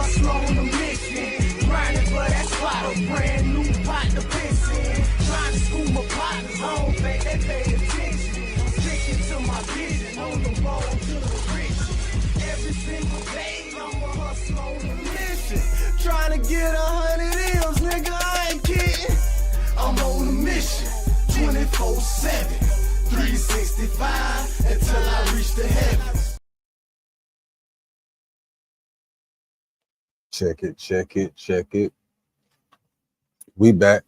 hustle on a mission. Grinding for that spot, a brand new pot to piss in. Trying to school my partners home, babe, they pay attention. I'm sticking to my vision, on the road to the riches. Every single day, I'm a hustle on a mission. Trying to get 100 M's, nigga, I ain't kidding. I'm on a mission, 24/7, 365, until I reach the heavens. Check it, check it, check it. We back.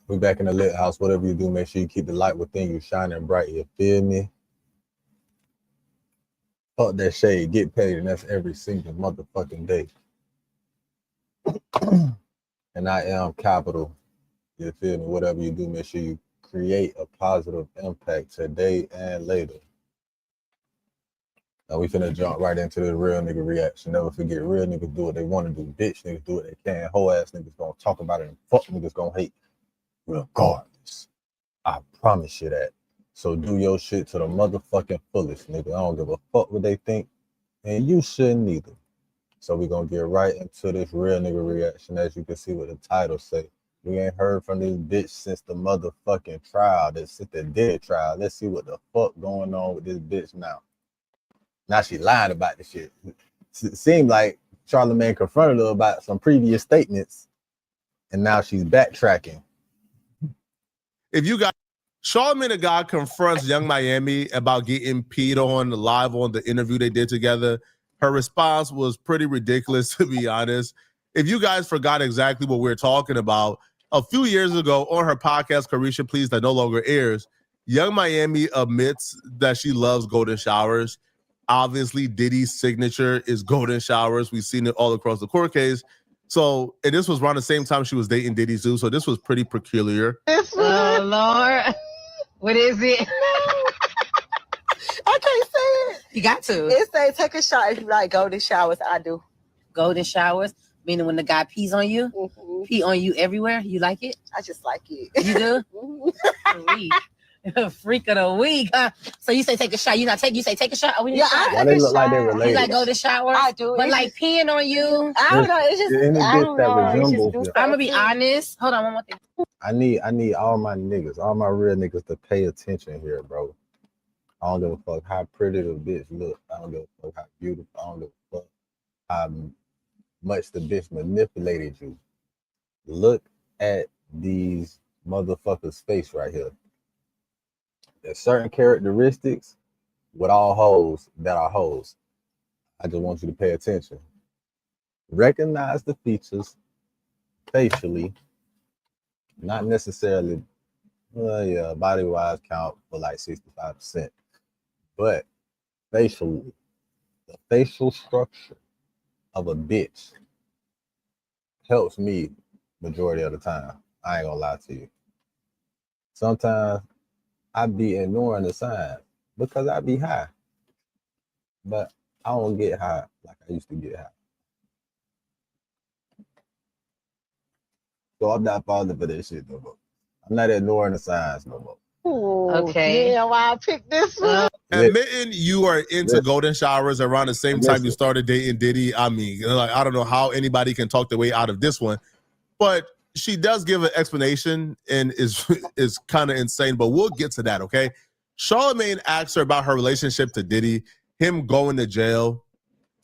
We back in the lit house. Whatever you do, make sure you keep the light within you shining bright. You feel me? Fuck that shade. Get paid, and that's every single motherfucking day. And I am capital. You feel me? Whatever you do, make sure you create a positive impact today and later. Now we finna jump right into the real nigga reaction. Never forget, real niggas do what they want to do. Bitch niggas do what they can. Whole ass niggas gonna talk about it, and fuck niggas gonna hate regardless. I promise you that. So do your shit to the motherfucking fullest, nigga. I don't give a fuck what they think, and you shouldn't either. So we gonna get right into this real nigga reaction. As you can see what the title say. We ain't heard from this bitch since the motherfucking trial. Since the dead trial. Let's see what the fuck going on with this bitch now. Now she lied about the shit. It seemed like Charlamagne confronted her about some previous statements, and now she's backtracking. If you got Charlamagne the guy confronts Young Miami about getting peed on live on the interview they did together. Her response was pretty ridiculous, to be honest. If you guys forgot exactly what we're talking about, a few years ago on her podcast, Carisha Please, that no longer airs, Young Miami admits that she loves golden showers. Obviously, Diddy's signature is golden showers. We've seen it all across the court case. So, and this was around the same time she was dating Diddy too. So this was pretty peculiar. Oh, Lord. What is it? I can't say it. You got to. It say take a shower if you like golden showers. I do. Golden showers, meaning when the guy pees on you, pee on you everywhere. You like it? I just like it. You do? Freak of the week, huh? So you say take a shot. You say take a shot. Oh, Yeah, I Why they look like they related? You like go to shower? I do. But like peeing on you. I don't know. It's just I don't know. I'm gonna be honest. Hold on, one more thing. I need all my niggas, all my real niggas to pay attention here, bro. I don't give a fuck how pretty the bitch look. I don't give a fuck how beautiful. I don't give a fuck how much the bitch manipulated you. Look at these motherfuckers' face right here. There's certain characteristics with all hoes that are hoes. I just want you to pay attention. Recognize the features facially, not necessarily, body-wise count for like 65%. But facially, the facial structure of a bitch helps me majority of the time. I ain't gonna lie to you. Sometimes I be ignoring the signs because I be high. But I don't get high like I used to get high. So I'm not falling for that shit no more. I'm not ignoring the signs no more. Ooh, okay. Yeah, why I picked this one. Admitting you are into golden showers around the same time you started dating Diddy, I mean, like, I don't know how anybody can talk their way out of this one, but she does give an explanation and is kind of insane, but we'll get to that, okay? Charlamagne asks her about her relationship to Diddy, him going to jail,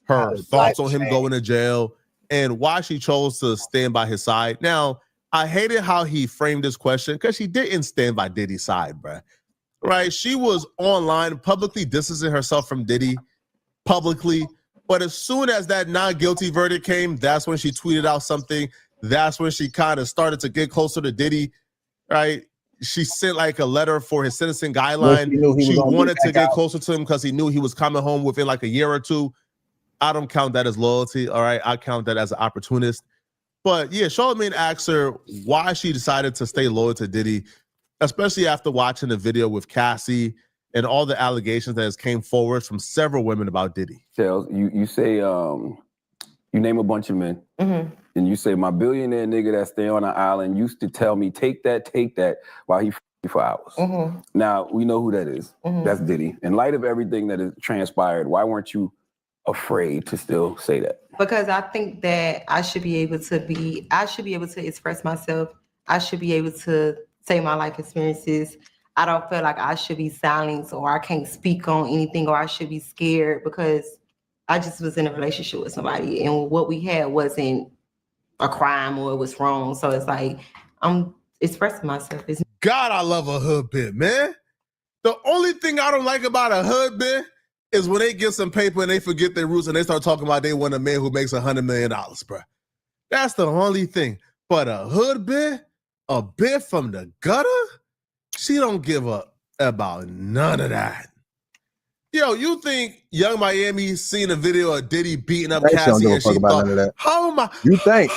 her thoughts on him going to jail, and why she chose to stand by his side. Now, I hated how he framed this question because she didn't stand by Diddy's side, bruh. Right? She was online publicly distancing herself from Diddy publicly, but as soon as that not guilty verdict came, that's when she tweeted out something. That's when she kind of started to get closer to Diddy, right? She sent like a letter for his sentencing guideline. She wanted to get closer to him because he knew he was coming home within like a year or two. I don't count that as loyalty, all right? I count that as an opportunist. But yeah, Charlamagne asked her why she decided to stay loyal to Diddy, especially after watching the video with Cassie and all the allegations that has came forward from several women about Diddy. Shells, you say, you name a bunch of men, and you say, my billionaire nigga that stay on an island used to tell me, take that, while he for hours. Now, we know who that is. That's Diddy. In light of everything that has transpired, why weren't you afraid to still say that? Because I think that I should be able to express myself. I should be able to say my life experiences. I don't feel like I should be silenced or I can't speak on anything or I should be scared because I just was in a relationship with somebody and what we had wasn't a crime or it was wrong. So it's like, I'm expressing myself. God, I love a hood bit, man. The only thing I don't like about a hood bit is when they get some paper and they forget their roots and they start talking about they want a man who makes $100 million, bro. That's the only thing. But a hood bit, a bit from the gutter, she don't give up about none of that. Yo, you think Young Miami seen a video of Diddy beating up Cassie and she thought, how am I? You think?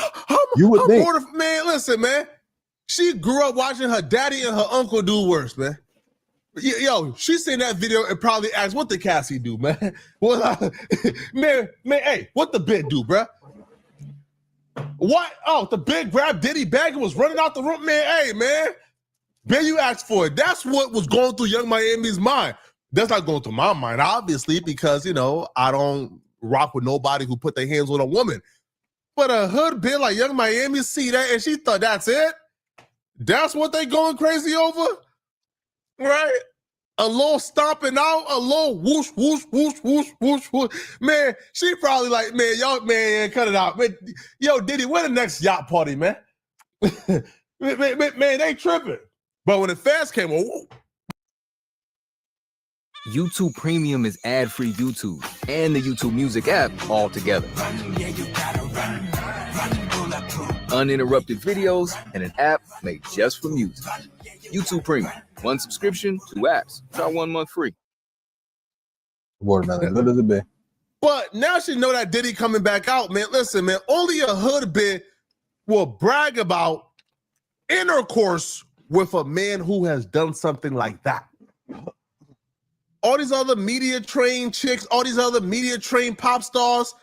You would think. Man, listen, man. She grew up watching her daddy and her uncle do worse, man. Yo, she seen that video and probably asked, what did Cassie do, man? Well, man, hey, what the bit do, bruh? What? Oh, the big grab Diddy bag and was running out the room, man. Hey, man, Ben, you asked for it. That's what was going through Young Miami's mind. That's not going through my mind, obviously, because, you know, I don't rock with nobody who put their hands on a woman. But a hood bit like Young Miami see that and she thought that's it? That's what they going crazy over? Right? A little stomping out, a little whoosh, whoosh, whoosh, whoosh, whoosh, whoosh. Man, she probably like, man, y'all, man, cut it out. Man, yo, Diddy, when the next yacht party, man? man, they tripping. But when the fans came, oh. YouTube Premium is ad-free YouTube and the YouTube Music app all together. Uninterrupted videos and an app made just for music. YouTube Premium. One subscription, 2 apps. Try 1 month free. Watermelon, good as it be. But now she know that Diddy coming back out, man. Listen, man, only a hood bit will brag about intercourse with a man who has done something like that. All these other media-trained chicks, all these other media-trained pop stars,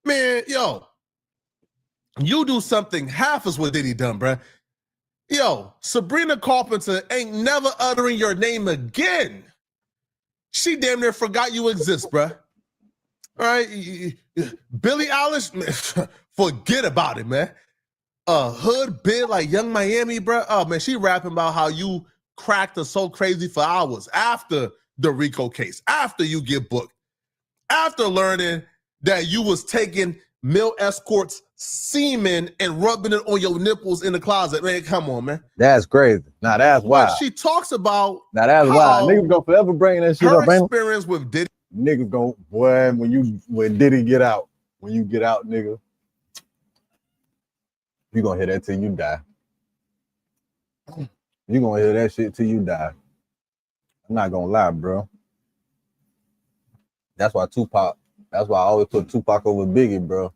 man, yo, you do something half as what Diddy done, bruh. Yo, Sabrina Carpenter ain't never uttering your name again. She damn near forgot you exist, bruh. All right, Billie Eilish, man, forget about it, man. A hood bit like Young Miami, bruh. Oh, man, she rapping about how you cracked her so crazy for hours after the Rico case, after you get booked, after learning that you was taking male escorts semen and rubbing it on your nipples in the closet. Man, come on, man. That's crazy. Now that's wild. She talks about now that's wild. Niggas gonna forever bring that shit up. Her experience with Diddy. Niggas gonna, boy, when Diddy get out, when you get out, nigga, you gonna hear that till you die. You gonna hear that shit till you die. I'm not gonna lie, bro. That's why I always put Tupac over Biggie, bro.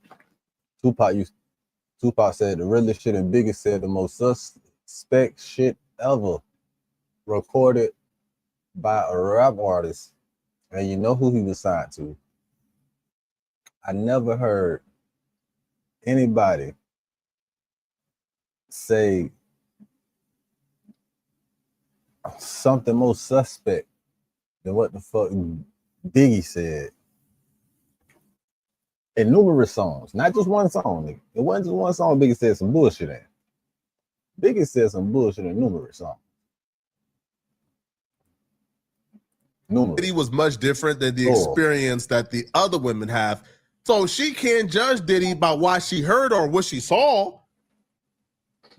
Tupac said the realest shit and Biggie said the most suspect shit ever recorded by a rap artist. And you know who he was signed to. I never heard anybody say something more suspect than what the fuck Biggie said. In numerous songs, not just one song, nigga. It wasn't just one song Biggie said some bullshit in. Biggie said some bullshit in numerous songs. Diddy was much different than the experience that the other women have. So she can't judge Diddy by what she heard or what she saw,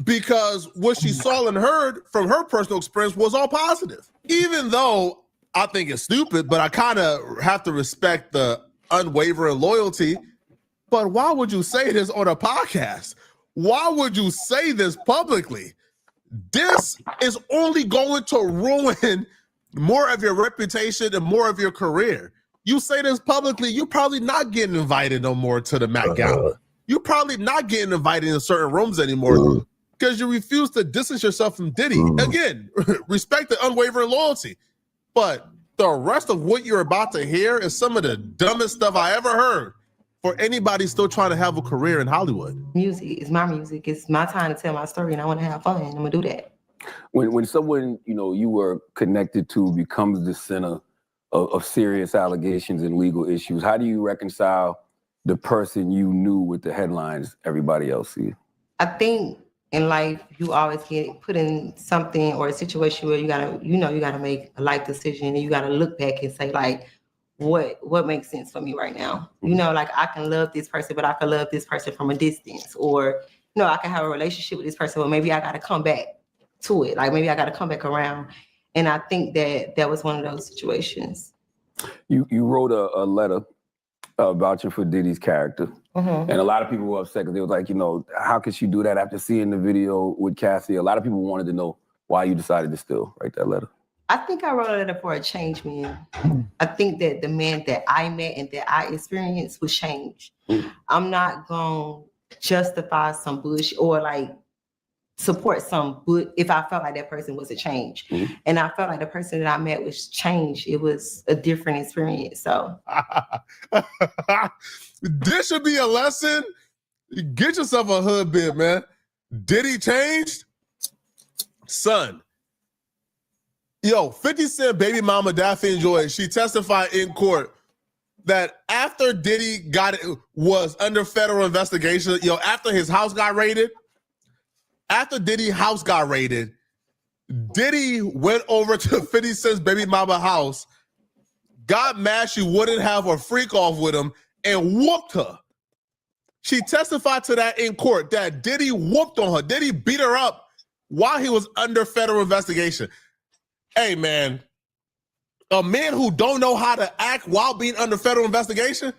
because what she saw and heard from her personal experience was all positive. Even though I think it's stupid, but I kind of have to respect the unwavering loyalty. But why would you say this on a podcast? Why would you say this publicly? This is only going to ruin more of your reputation and more of your career. You say this publicly, you're probably not getting invited no more to the Met Gala. You're probably not getting invited in certain rooms anymore because you refuse to distance yourself from Diddy. Again, respect the unwavering loyalty. But the rest of what you're about to hear is some of the dumbest stuff I ever heard for anybody still trying to have a career in Hollywood. Music is my music. It's my time to tell my story, and I want to have fun. I'm gonna do that. When someone you were connected to becomes the center of serious allegations and legal issues. How do you reconcile the person you knew with the headlines everybody else sees? I think in life you always get put in something or a situation where you gotta make a life decision, and you gotta look back and say, like, what makes sense for me right now? You know, like, I can love this person, but I can love this person from a distance, or I can have a relationship with this person, but maybe I gotta come back to it. Like, maybe I gotta come back around. And I think that was one of those situations. You wrote a letter vouching for Diddy's character. And a lot of people were upset because they was like, how could she do that after seeing the video with Cassie? A lot of people wanted to know why you decided to still write that letter. I think I wrote a letter for a change man. I think that the man that I met and that I experienced was change. I'm not going to justify some bullshit or like support some good if I felt like that person was a change. And I felt like the person that I met was change. It was a different experience. So this should be a lesson. Get yourself a hood bib, man. Diddy changed? Son. Yo, 50 Cent baby mama Daphne Joy, she testified in court that after Diddy was under federal investigation, after his house got raided, after Diddy's house got raided, Diddy went over to 50 Cent's baby mama house, got mad she wouldn't have a freak off with him, and whooped her. She testified to that in court, that Diddy whooped on her. Diddy beat her up while he was under federal investigation. Hey, man, a man who don't know how to act while being under federal investigation,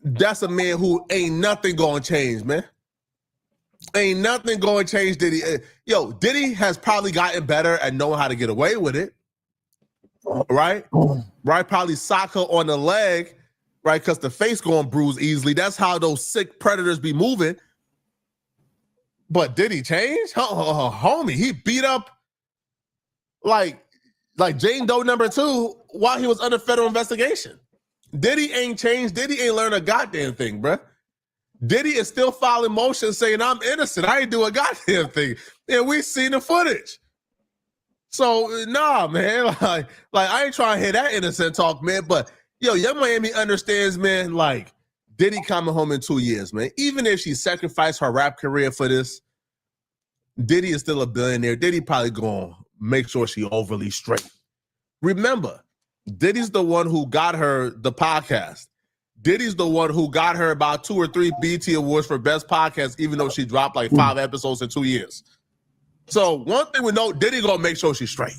that's a man who ain't nothing gonna change, man. Ain't nothing going to change Diddy. Yo, Diddy has probably gotten better at knowing how to get away with it, right? Right? Probably sock her on the leg, right? Because the face going bruise easily. That's how those sick predators be moving. But did he change? Homie, he beat up like Jane Doe #2 while he was under federal investigation. Diddy ain't changed. Diddy ain't learned a goddamn thing, bruh. Diddy is still filing motions saying, I'm innocent. I ain't do a goddamn thing. And we seen the footage. So, nah, man. Like I ain't trying to hear that innocent talk, man. But, yo, Young Miami understands, man, like, Diddy coming home in 2 years, man. Even if she sacrificed her rap career for this, Diddy is still a billionaire. Diddy probably gonna make sure she overly straight. Remember, Diddy's the one who got her the podcast. Diddy's the one who got her about 2 or 3 BET Awards for Best Podcast, even though she dropped like 5 episodes in 2 years. So one thing we know, Diddy gonna make sure she's straight.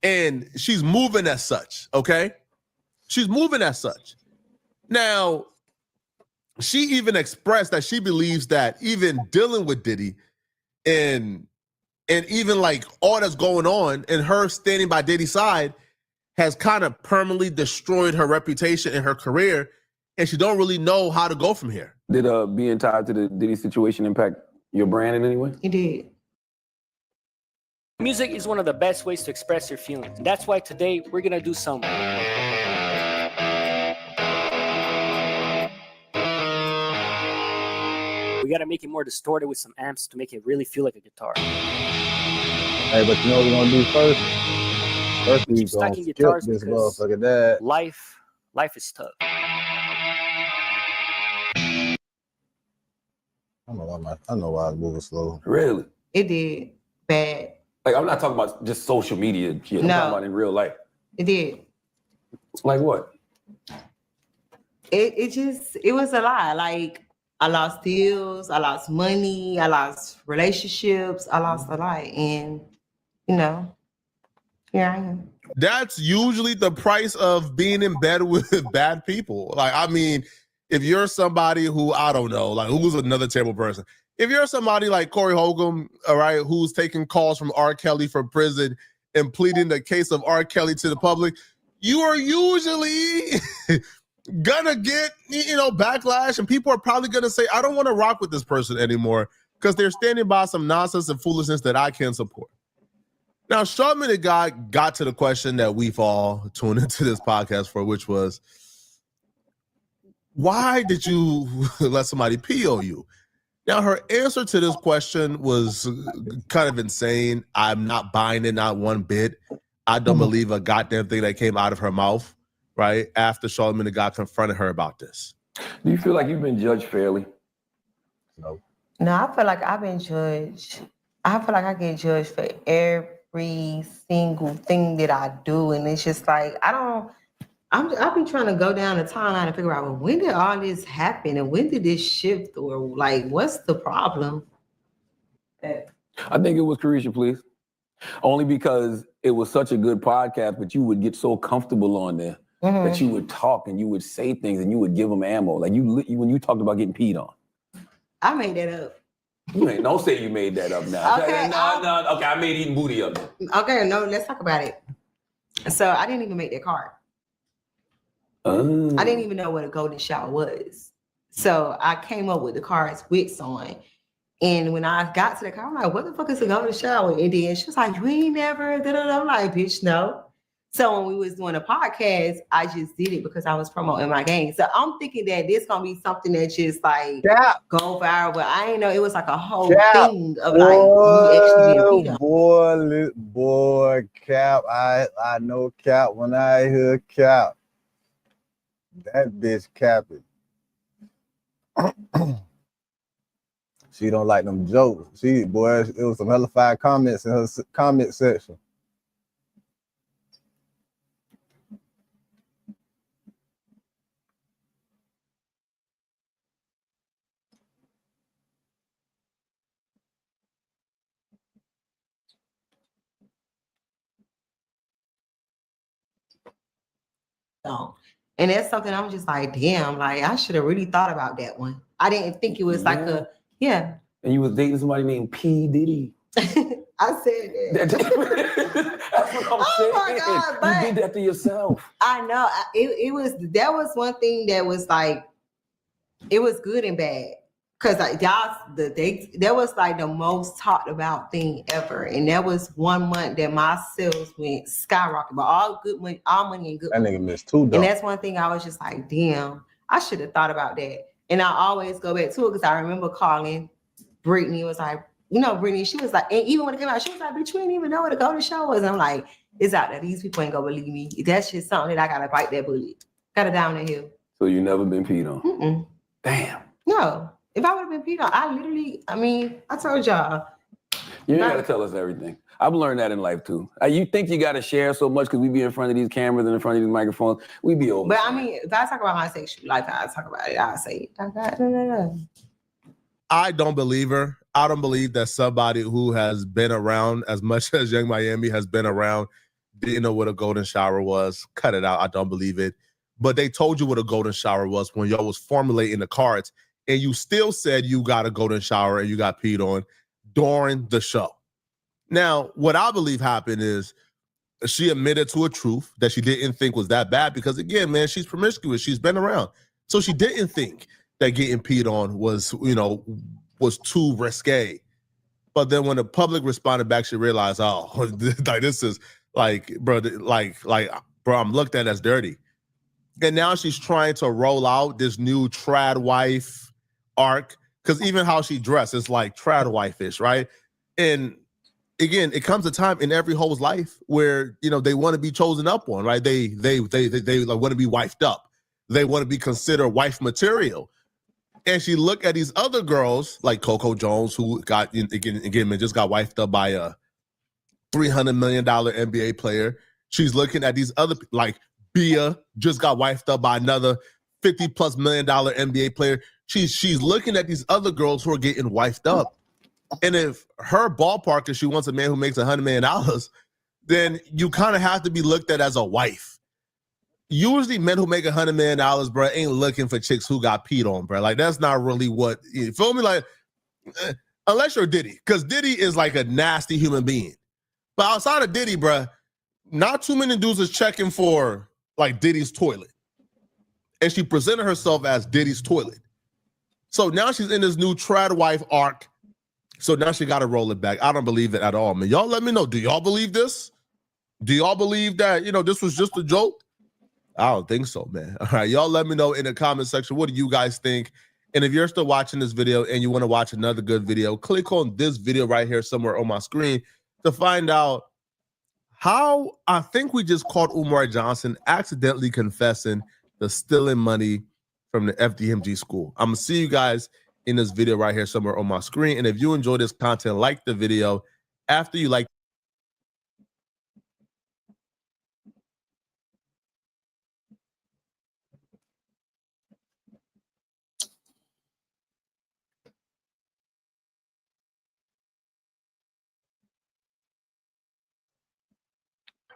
And she's moving as such, okay? She's moving as such. Now, she even expressed that she believes that even dealing with Diddy and even like all that's going on and her standing by Diddy's side has kind of permanently destroyed her reputation and her career, and she don't really know how to go from here. Did being tied to the Diddy situation impact your brand in any way? It did. Music is one of the best ways to express your feelings. That's why today we're gonna do some. We gotta make it more distorted with some amps to make it really feel like a guitar. Hey, but you know what we're gonna do first? First, we gonna skip this motherfucker that. Life is tough. I know why I'm moving slow. Really? It did. Bad. Like, I'm not talking about just social media shit. I'm talking about in real life. It did. Like what? It was a lot. Like, I lost deals, I lost money, I lost relationships, I lost a lot. And, here I am. That's usually the price of being in bed with bad people. Like, I mean, if you're somebody who, I don't know, like who's another terrible person. If you're somebody like Corey Holcomb, all right, who's taking calls from R. Kelly from prison and pleading the case of R. Kelly to the public, you are usually gonna get, backlash, and people are probably gonna say, I don't want to rock with this person anymore because they're standing by some nonsense and foolishness that I can't support. Now, Charlamagne the guy got to the question that we've all tuned into this podcast for, which was, why did you let somebody pee on you? Now, her answer to this question was kind of insane. I'm not buying it, not one bit. I don't believe a goddamn thing that came out of her mouth, right? After Charlamagne the God confronted her about this. Do you feel like you've been judged fairly? No. No, I feel like I've been judged. I feel like I get judged for every single thing that I do. And it's just like, I've been trying to go down the timeline and figure out, well, when did all this happen? And when did this shift? Or like, what's the problem? I think it was Carisha, please. Only because it was such a good podcast, but you would get so comfortable on there that you would talk and you would say things and you would give them ammo. Like when you talked about getting peed on. I made that up. Don't say you made that up now. Okay, No. Okay, I made eating booty up. Okay, no, let's talk about it. So I didn't even make that card. I didn't even know what a golden shower was. So I came up with the cards with someone. And when I got to the car, I'm like, what the fuck is a golden shower? And then she was like, you ain't never, da-da-da. I'm like, bitch, no. So when we was doing a podcast, I just did it because I was promoting my game. So I'm thinking that this gonna be something that just like go viral, but I ain't know it was like a whole thing of like you actually being peed on. Boy, Cap, I know Cap when I hear Cap. That bitch capping. She don't like them jokes. It was some hellified comments in her comment section. So, and that's something I'm just like, damn, like I should have really thought about that one. I didn't think it was like a, And you was dating somebody named P. Diddy. I said that. That's what I'm saying. My God, but you did that to yourself. I know. That was one thing that was like, it was good and bad. Cause like that was like the most talked about thing ever. And that was 1 month that my sales went skyrocket, but all money and good. That nigga missed 2 dollars. And that's one thing I was just like, damn, I should have thought about that. And I always go back to it because I remember calling Brittany, was like, Brittany, she was like, and even when it came out, she was like, bitch, you didn't even know what a golden shower was. And I'm like, it's out there. These people ain't gonna believe me. That's just something that I gotta bite that bullet. Gotta down the hill. So you never been peed on? Mm-mm. Damn. No. If I would have been peed on, I told y'all. You ain't gotta tell us everything. I've learned that in life too. You think you gotta share so much because we be in front of these cameras and in front of these microphones. We be over. But if I talk about my sexual life, I talk about it. I'll say it. I don't believe her. I don't believe that somebody who has been around as much as Young Miami has been around didn't know what a golden shower was. Cut it out. I don't believe it. But they told you what a golden shower was when y'all was formulating the cards, and you still said you got a golden shower and you got peed on during the show. Now, what I believe happened is she admitted to a truth that she didn't think was that bad because, again, man, she's promiscuous. She's been around. So she didn't think that getting peed on was too risque. But then when the public responded back, she realized, this is bro, I'm looked at as dirty. And now she's trying to roll out this new trad wife arc, because even how she dressed is like trad wife-ish, right? And again, it comes a time in every hoe's life where they want to be chosen up on, right? They like want to be wifed up. They want to be considered wife material. And she looked at these other girls like Coco Jones, who got again just got wifed up by a $300 million NBA player. She's looking at these other, like Bia just got wifed up by another $50+ million NBA player. She's looking at these other girls who are getting wifed up. And if her ballpark is she wants a man who makes $100 million, then you kind of have to be looked at as a wife. Usually men who make $100 million, bro, ain't looking for chicks who got peed on, bro. Like, that's not really what, you feel me? Like, unless you're Diddy, because Diddy is like a nasty human being. But outside of Diddy, bro, not too many dudes is checking for like Diddy's toilet. And she presented herself as Diddy's toilet. So now she's in this new trad wife arc. So now she got to roll it back. I don't believe it at all, man. Y'all let me know. Do y'all believe this? Do y'all believe that, this was just a joke? I don't think so, man. All right, y'all let me know in the comment section. What do you guys think? And if you're still watching this video and you want to watch another good video, click on this video right here somewhere on my screen to find out How I think we just caught Umar Johnson accidentally confessing to stealing money from the FDMG school. I'm gonna see you guys in this video right here somewhere on my screen. And if you enjoy this content, like the video. After you like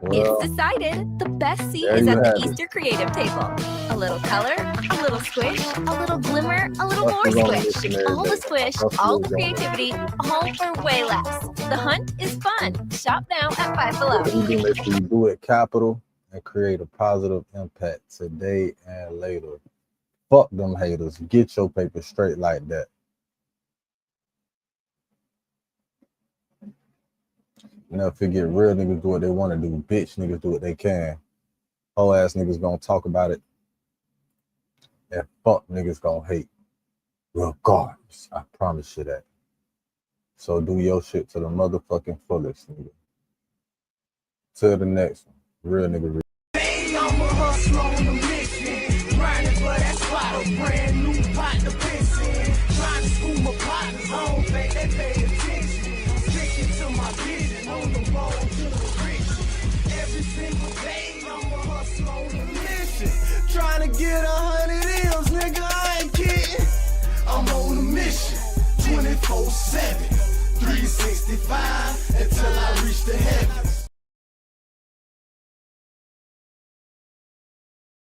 Well, It's decided. The best seat there is you at the have it. Easter Creative table. A little color, a little squish, a little glimmer, a little more Buster's on squish. this and every All the day. squish, Buster's all on the this. creativity, all for way less. The hunt is fun. Shop now at Five Below. What you do, make sure you do it capital and create a positive impact today and later. Fuck them haters. Get your paper straight like that. Never forget, real niggas do what they want to do. Bitch niggas do what they can. Whole ass niggas gonna talk about it. And fuck niggas gonna hate. Regardless. I promise you that. So do your shit to the motherfucking fullest, nigga. Till the next one. Real nigga. Hey, I'm a hustler on a mission. Grinding for that spot, a brand new pot to piss in. Trying to school my partners, I don't think they pay attention. Sticking to my vision, on the road to the riches. Every single day, I'm a hustler on a mission. Trying to get 100 M's, nigga, I ain't kidding. I'm on a mission, 24/7, 365, until I reach the heavens.